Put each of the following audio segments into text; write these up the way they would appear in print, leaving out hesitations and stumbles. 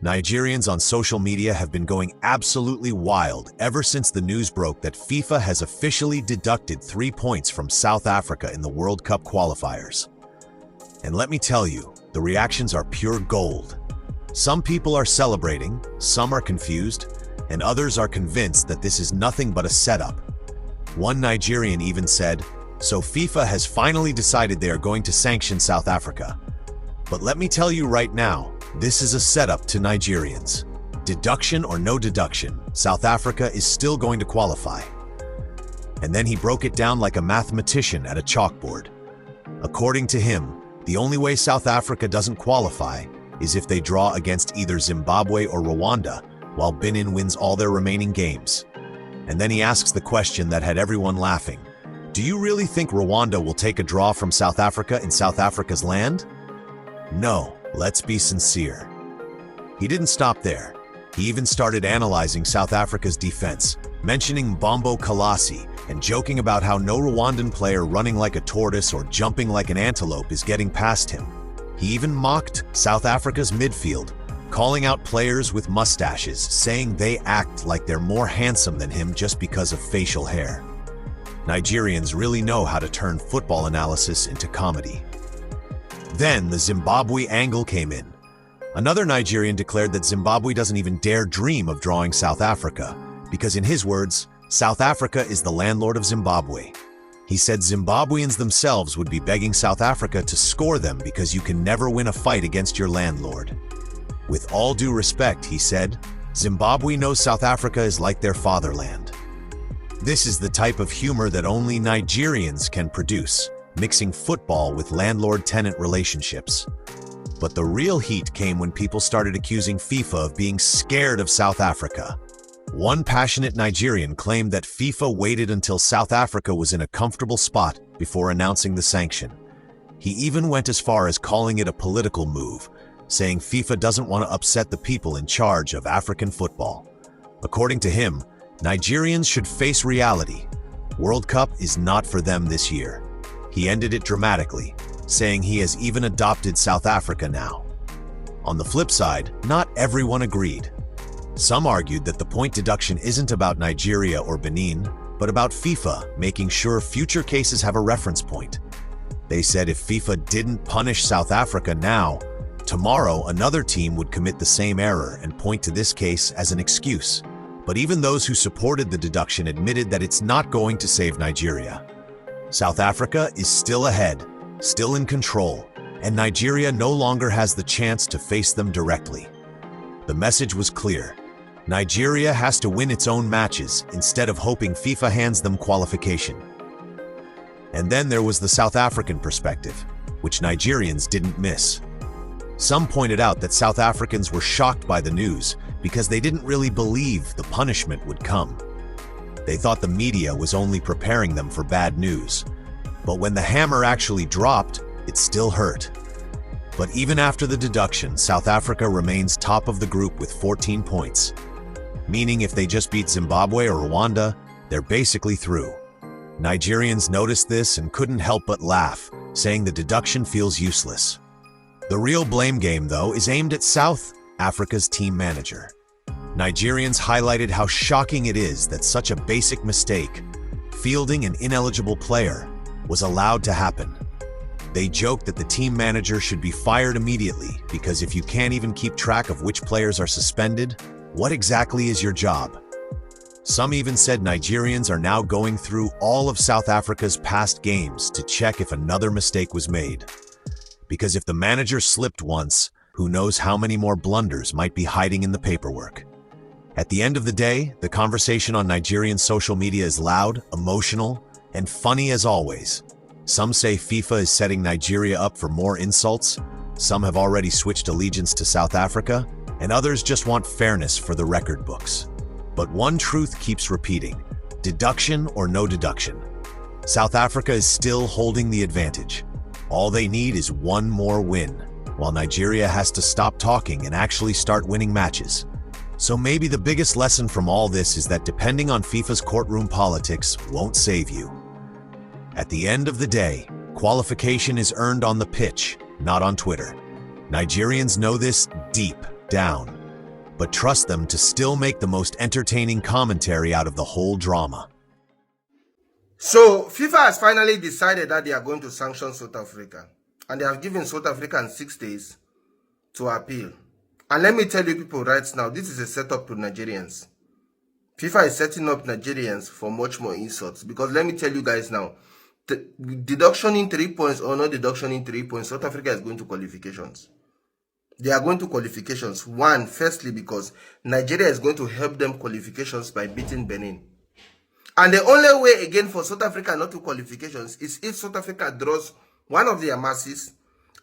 Nigerians on social media have been going absolutely wild ever since the news broke that FIFA has officially deducted 3 points from South Africa in the World Cup qualifiers. And let me tell you, the reactions are pure gold. Some people are celebrating, some are confused, and others are convinced that this is nothing but a setup. One Nigerian even said, "So FIFA has finally decided they are going to sanction South Africa." But let me tell you right now, this is a setup to Nigerians. Deduction or no deduction, South Africa is still going to qualify. And then he broke it down like a mathematician at a chalkboard. According to him, the only way South Africa doesn't qualify is if they draw against either Zimbabwe or Rwanda, while Benin wins all their remaining games. And then he asks the question that had everyone laughing. Do you really think Rwanda will take a draw from South Africa in South Africa's land? No, let's be sincere. He didn't stop there. He even started analyzing South Africa's defense, mentioning Bombo Kalasi and joking about how no Rwandan player running like a tortoise or jumping like an antelope is getting past him. He even mocked South Africa's midfield, calling out players with mustaches, saying they act like they're more handsome than him just because of facial hair. Nigerians really know how to turn football analysis into comedy. Then the Zimbabwe angle came in. Another Nigerian declared that Zimbabwe doesn't even dare dream of drawing South Africa, because in his words, South Africa is the landlord of Zimbabwe. He said Zimbabweans themselves would be begging South Africa to score them because you can never win a fight against your landlord. With all due respect, he said, Zimbabwe knows South Africa is like their fatherland. This is the type of humor that only Nigerians can produce, mixing football with landlord-tenant relationships. But the real heat came when people started accusing FIFA of being scared of South Africa. One passionate Nigerian claimed that FIFA waited until South Africa was in a comfortable spot before announcing the sanction. He even went as far as calling it a political move, saying FIFA doesn't want to upset the people in charge of African football. According to him, Nigerians should face reality. World Cup is not for them this year. He ended it dramatically, saying he has even adopted South Africa now. On the flip side, not everyone agreed. Some argued that the point deduction isn't about Nigeria or Benin, but about FIFA making sure future cases have a reference point. They said if FIFA didn't punish South Africa now, tomorrow another team would commit the same error and point to this case as an excuse. But even those who supported the deduction admitted that it's not going to save Nigeria. South Africa is still ahead, still in control, and Nigeria no longer has the chance to face them directly. The message was clear. Nigeria has to win its own matches instead of hoping FIFA hands them qualification. And then there was the South African perspective, which Nigerians didn't miss. Some pointed out that South Africans were shocked by the news because they didn't really believe the punishment would come. They thought the media was only preparing them for bad news. But when the hammer actually dropped, it still hurt. But even after the deduction, South Africa remains top of the group with 14 points. Meaning if they just beat Zimbabwe or Rwanda, they're basically through. Nigerians noticed this and couldn't help but laugh, saying the deduction feels useless. The real blame game, though, is aimed at South Africa's team manager. Nigerians highlighted how shocking it is that such a basic mistake, fielding an ineligible player, was allowed to happen. They joked that the team manager should be fired immediately because if you can't even keep track of which players are suspended, what exactly is your job? Some even said Nigerians are now going through all of South Africa's past games to check if another mistake was made. Because if the manager slipped once, who knows how many more blunders might be hiding in the paperwork. At the end of the day, the conversation on Nigerian social media is loud, emotional, and funny as always. Some say FIFA is setting Nigeria up for more insults, some have already switched allegiance to South Africa, and others just want fairness for the record books. But one truth keeps repeating: deduction or no deduction. South Africa is still holding the advantage. All they need is one more win, while Nigeria has to stop talking and actually start winning matches. So maybe the biggest lesson from all this is that depending on FIFA's courtroom politics won't save you. At the end of the day, qualification is earned on the pitch, not on Twitter. Nigerians know this deep down, but trust them to still make the most entertaining commentary out of the whole drama. So, FIFA has finally decided that they are going to sanction South Africa. And they have given South Africans 6 days to appeal. And let me tell you people right now, this is a setup to Nigerians. FIFA is setting up Nigerians for much more insults. Because let me tell you guys now, deduction in 3 points or no deduction in 3 points, South Africa is going to qualifications. They are going to qualifications. One, firstly, because Nigeria is going to help them qualifications by beating Benin. And the only way again for South Africa not to qualifications is if South Africa draws one of their matches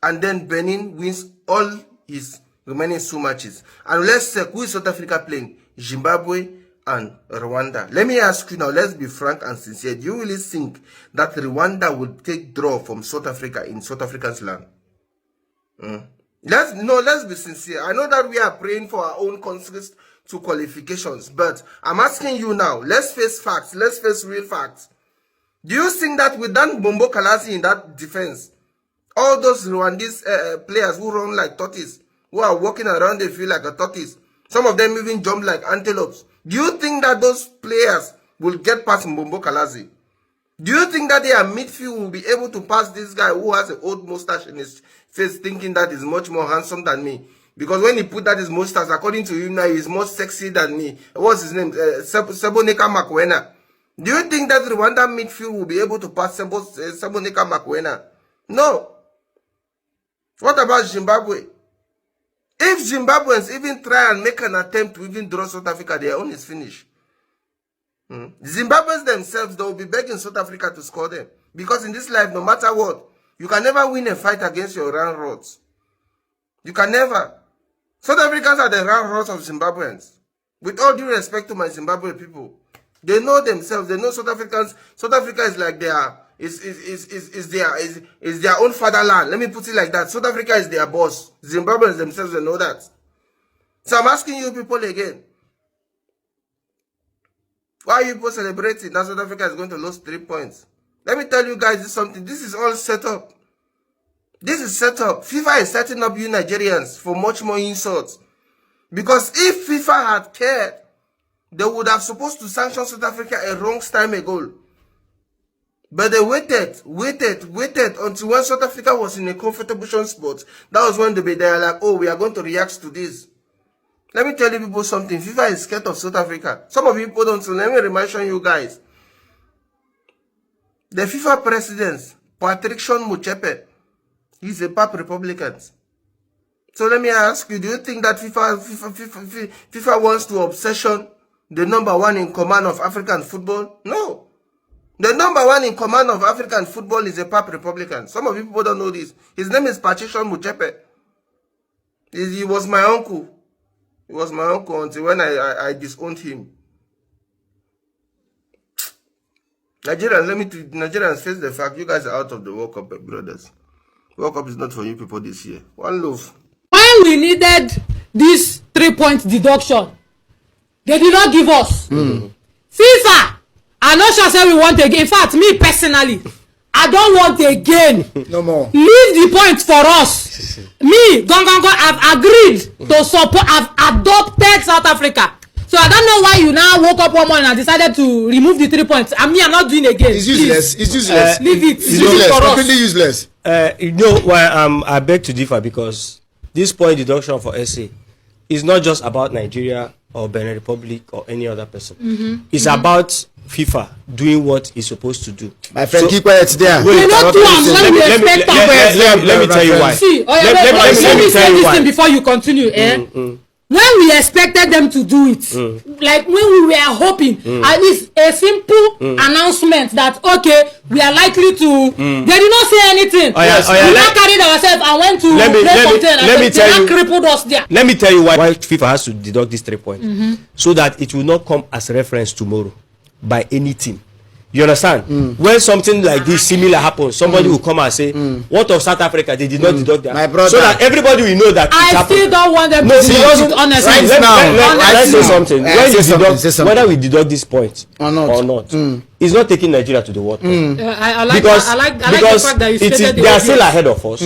and then Benin wins all his remaining 2 matches. And let's check who is South Africa playing? Zimbabwe and Rwanda. Let me ask you now, let's be frank and sincere. Do you really think that Rwanda would take draw from South Africa in South Africa's land? Let's be sincere. I know that we are praying for our own countries to qualifications, but I'm asking you now, let's face facts, let's face real facts. Do you think that with that Bombo Kalasi in that defense, all those Rwandese players who run like tortoise, who are walking around the field like a tortoise, some of them even jump like antelopes, do you think that those players will get past Bombo Kalasi? Do you think that their midfield will be able to pass this guy who has an old mustache in his face, thinking that he's much more handsome than me? Because when he put that his mustache, according to him now, he's more sexy than me. What's his name? Seboneka Makwena. Do you think that Rwanda midfield will be able to pass Seboneka Makwena? No. What about Zimbabwe? If Zimbabweans even try and make an attempt to even draw South Africa, their own is finished. Zimbabweans themselves, they will be begging South Africa to score them. Because in this life, no matter what, you can never win a fight against your round rods. You can never. South Africans are the round rods of Zimbabweans. With all due respect to my Zimbabwe people, they know themselves. They know South Africans. South Africa is like their their own fatherland. Let me put it like that. South Africa is their boss. Zimbabweans themselves, they know that. So I'm asking you people again. Why are you people celebrating that South Africa is going to lose 3 points? Let me tell you guys this something. This is all set up. This is set up. FIFA is setting up you Nigerians for much more insults. Because if FIFA had cared, they would have supposed to sanction South Africa a long time ago. But they waited until when South Africa was in a comfortable spot. That was when they were like, oh, we are going to react to this. Let me tell you people something. FIFA is scared of South Africa. Some of you people don't know. Let me remind you guys. The FIFA president, Patrick Motsepe, he's a pap Republican. So let me ask you, do you think that FIFA wants to obsession the #1 in command of African football? No. The #1 in command of African football is a pap Republican. Some of you people don't know this. His name is Patrick Motsepe. He was my uncle. He was my uncle until when I disowned him. Nigerians face the fact you guys are out of the World Cup, brothers. World Cup is not for you people this year. One love. When we needed this 3-point deduction, they did not give us. FIFA, I'm not sure say we want again. In fact, me personally, I don't want again. No more. Leave the point for us. Me, I've agreed to support, I've adopted South Africa. So I don't know why you now woke up one morning and decided to remove the 3 points. I'm not doing again. It's useless. It's useless. Leave it. It's useless. Completely useless. You know why I beg to differ, because this point deduction for SA is not just about Nigeria or Benin Republic or any other person. It's about FIFA doing what it's supposed to do. My friend, keep quiet there. Let me tell you why. See, let me say this thing before you continue. When we expected them to do it, like when we were hoping, at least a simple announcement that, okay, we are likely to, they did not say anything. We now carried ourselves and went to crippled us there. Let me tell you why FIFA has to deduct these 3 points. So that it will not come as reference tomorrow by any team. You understand? When something like this similar happens, somebody will come and say, what of South Africa? They did not deduct that. My brother. So that everybody will know that I still don't want them to deduct it, honestly. Right now, let's say something. When you deduct, whether we deduct this point or not, it's not taking Nigeria to the World Cup. I like the fact that you stated they are still ahead of us.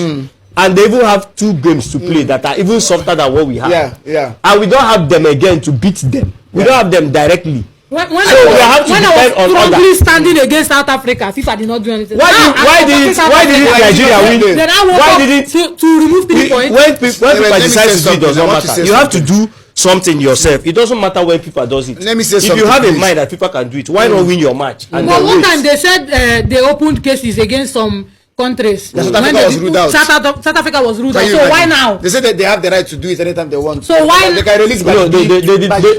and they even have 2 games to play that are even softer than what we have. And we don't have them again to beat them. We don't have them directly. When we have to I was strongly standing against South Africa, FIFA did not do anything. Why didn't Nigeria win? Then I wanted to remove 3 points. When people decide to do it, does not matter. You have to do something yourself. It doesn't matter when people does it. Let me say if you have in mind that people can do it, why not win your match? But one time they said they opened cases against some countries. South Africa was ruled out. South Africa was ruled out. So why now? They said that they have the right to do it anytime they want. So why they can release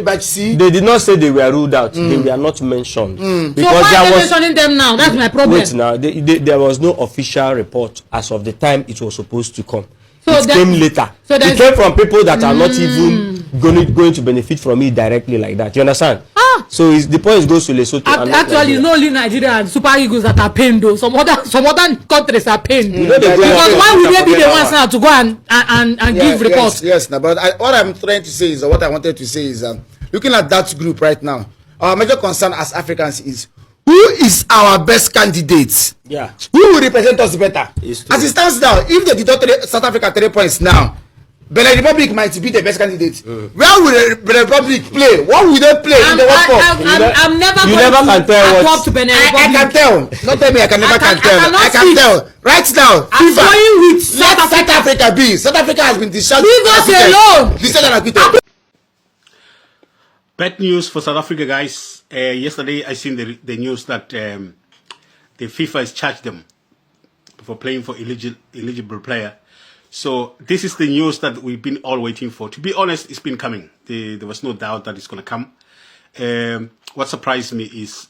batch C? They did not say they were ruled out. They were not mentioned. So why are they mentioning them now? That's my problem. Wait now, there was no official report as of the time it was supposed to come. So it came later. So it came from people that are not even going to benefit from it directly like that. You understand? So the point goes to Lesotho. Actually, it's not only Nigeria and Super Eagles that are paying though. Some other countries are paying. Because why would they be the ones now to go and give reports? Yes, no, but what I'm trying to say is, or what I wanted to say is, looking at that group right now, our major concern as Africans is, who is our best candidate? Yeah. Who will represent us better? As it stands now, if they deduct South Africa 3 points now, Benin Republic might be the best candidate. Where will the Benin Republic play? What will they play in the World Cup? I'm never you never can tell what. To Benin Republic. I can tell. Not tell me I can never can tell. I can tell. Right now, I'm FIFA, going with South Africa be. South Africa has been discharged. Leave us alone. Bad news for South Africa, guys. Yesterday, I seen the news that the FIFA has charged them for playing for eligible player. So this is the news that we've been all waiting for. To be honest, it's been coming. There was no doubt that it's going to come. What surprised me is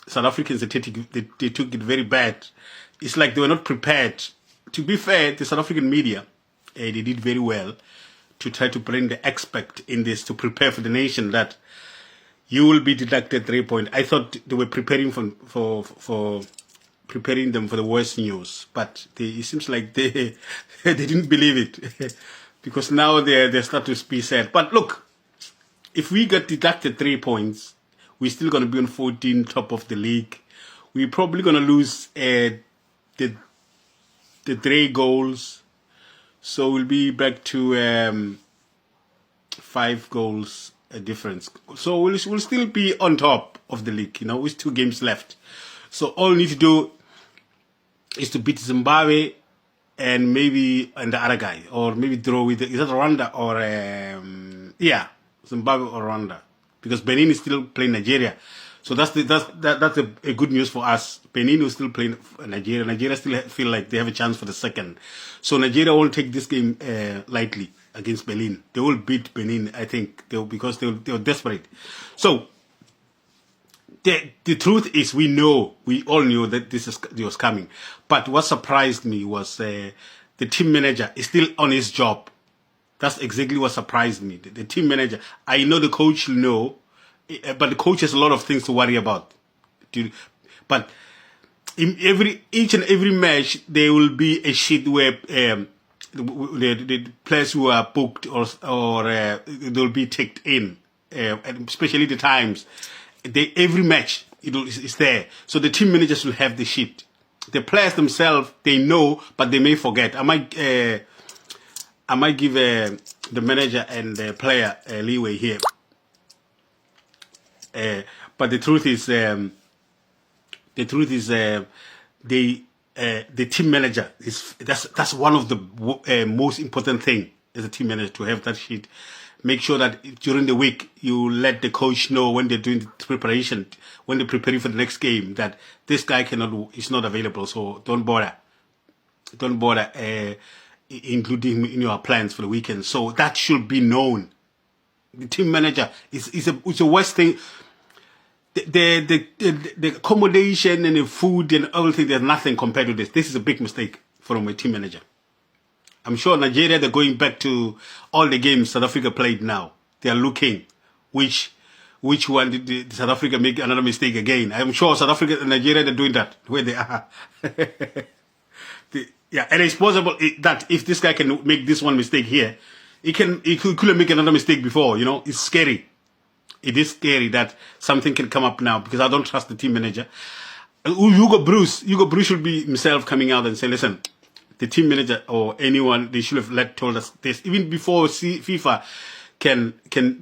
South Africans, they took it very bad. It's like they were not prepared. To be fair, the South African media, they did very well to try to bring the expert in this, to prepare for the nation that you will be deducted 3 points. I thought they were preparing for preparing them for the worst news, but it seems like they didn't believe it because now they start to be sad. But look, if we get deducted 3 points, we're still going to be on 14, top of the league. We're probably going to lose the 3 goals, so we'll be back to 5 goals difference. So we'll still be on top of the league, with 2 games left. So all we need to do is to beat Zimbabwe and the other guy, or maybe draw with is that Rwanda or Zimbabwe or Rwanda, because Benin is still playing Nigeria. So that's a good news for us. Benin will still play Nigeria. Nigeria still feel like they have a chance for the second. So Nigeria won't take this game lightly against Benin. They will beat Benin, I think, because they were desperate. So the truth is, we all knew that this was coming. But what surprised me was the team manager is still on his job. That's exactly what surprised me. The team manager, I know the coach will know, but the coach has a lot of things to worry about. But in each and every match, there will be a sheet where the players who are booked or they'll be ticked in, and especially the times. Every match is there, so the team managers will have the sheet. The players themselves, they know, but they may forget. I might give the manager and the player leeway here. But the truth is, the team manager that's one of the most important thing as a team manager, to have that sheet. Make sure that during the week you let the coach know when they're doing the preparation, when they're preparing for the next game, that this guy is not available. So don't bother including him in your plans for the weekend. So that should be known. The team manager is a worst thing. The accommodation and the food and everything, there's nothing compared to this. This is a big mistake from a team manager. I'm sure Nigeria, they're going back to all the games South Africa played now. They are looking which one did South Africa make another mistake again. I'm sure South Africa and Nigeria, they're doing that where they are. And it's possible that if this guy can make this one mistake here, he couldn't make another mistake before. It's scary. It is scary that something can come up now, because I don't trust the team manager. Hugo Bruce should be himself coming out and say, listen, the team manager or anyone, they should have told us this even before FIFA can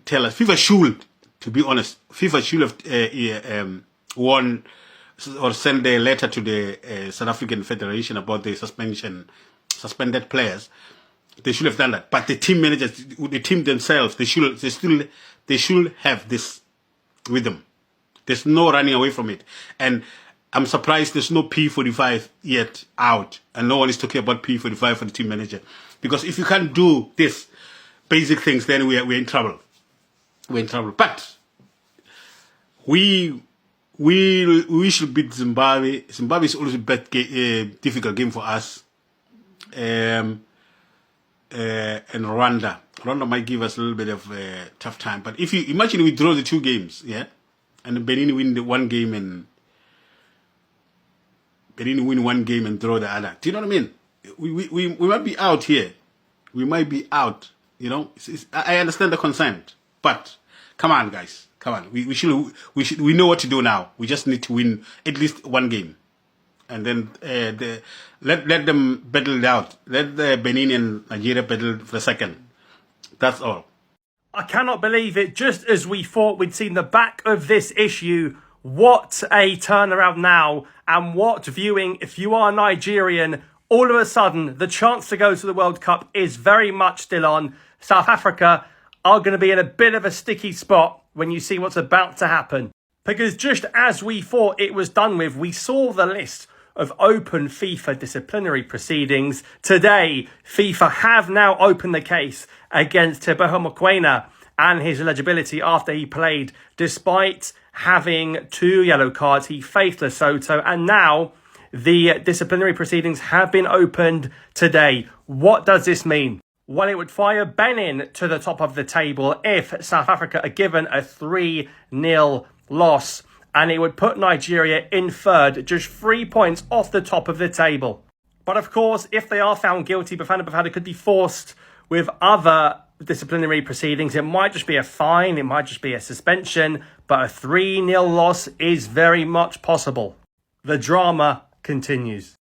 tell us. FIFA should, to be honest, FIFA should have won or send a letter to the South African Federation about the suspended players. They should have done that. But the team managers, the team themselves, they should have this with them. There's no running away from it. And I'm surprised there's no P45 yet out, and no one is talking about P45 for the team manager. Because if you can't do this basic things, then we're in trouble. We're in trouble. But we should beat Zimbabwe. Zimbabwe is always a difficult game for us. And Rwanda. Rwanda might give us a little bit of a tough time. But if you imagine we draw the 2 games, yeah, and Benin win the 1 game and Benin win 1 game and draw the other. Do you know what I mean? We might be out here. We might be out. You know, I understand the concern, but come on, guys, come on. We know what to do now. We just need to win at least 1 game, and then let them battle it out. Let the Benin and Nigeria battle for the second. That's all. I cannot believe it. Just as we thought we'd seen the back of this issue, what a turnaround now, and what viewing. If you are Nigerian, all of a sudden the chance to go to the World Cup is very much still on. South Africa are going to be in a bit of a sticky spot when you see what's about to happen. Because just as we thought it was done with, we saw the list of open FIFA disciplinary proceedings. Today, FIFA have now opened the case against Teboho Mokoena and his eligibility after he played despite having 2 yellow cards. He faced Lesotho, and now the disciplinary proceedings have been opened today. What does this mean? Well, it would fire Benin to the top of the table if South Africa are given a 3-0 loss, and it would put Nigeria in 3rd, just 3 points off the top of the table. But of course, if they are found guilty, Bafana Bafana could be forced with other disciplinary proceedings. It might just be a fine, it might just be a suspension, but a 3-0 loss is very much possible. The drama continues.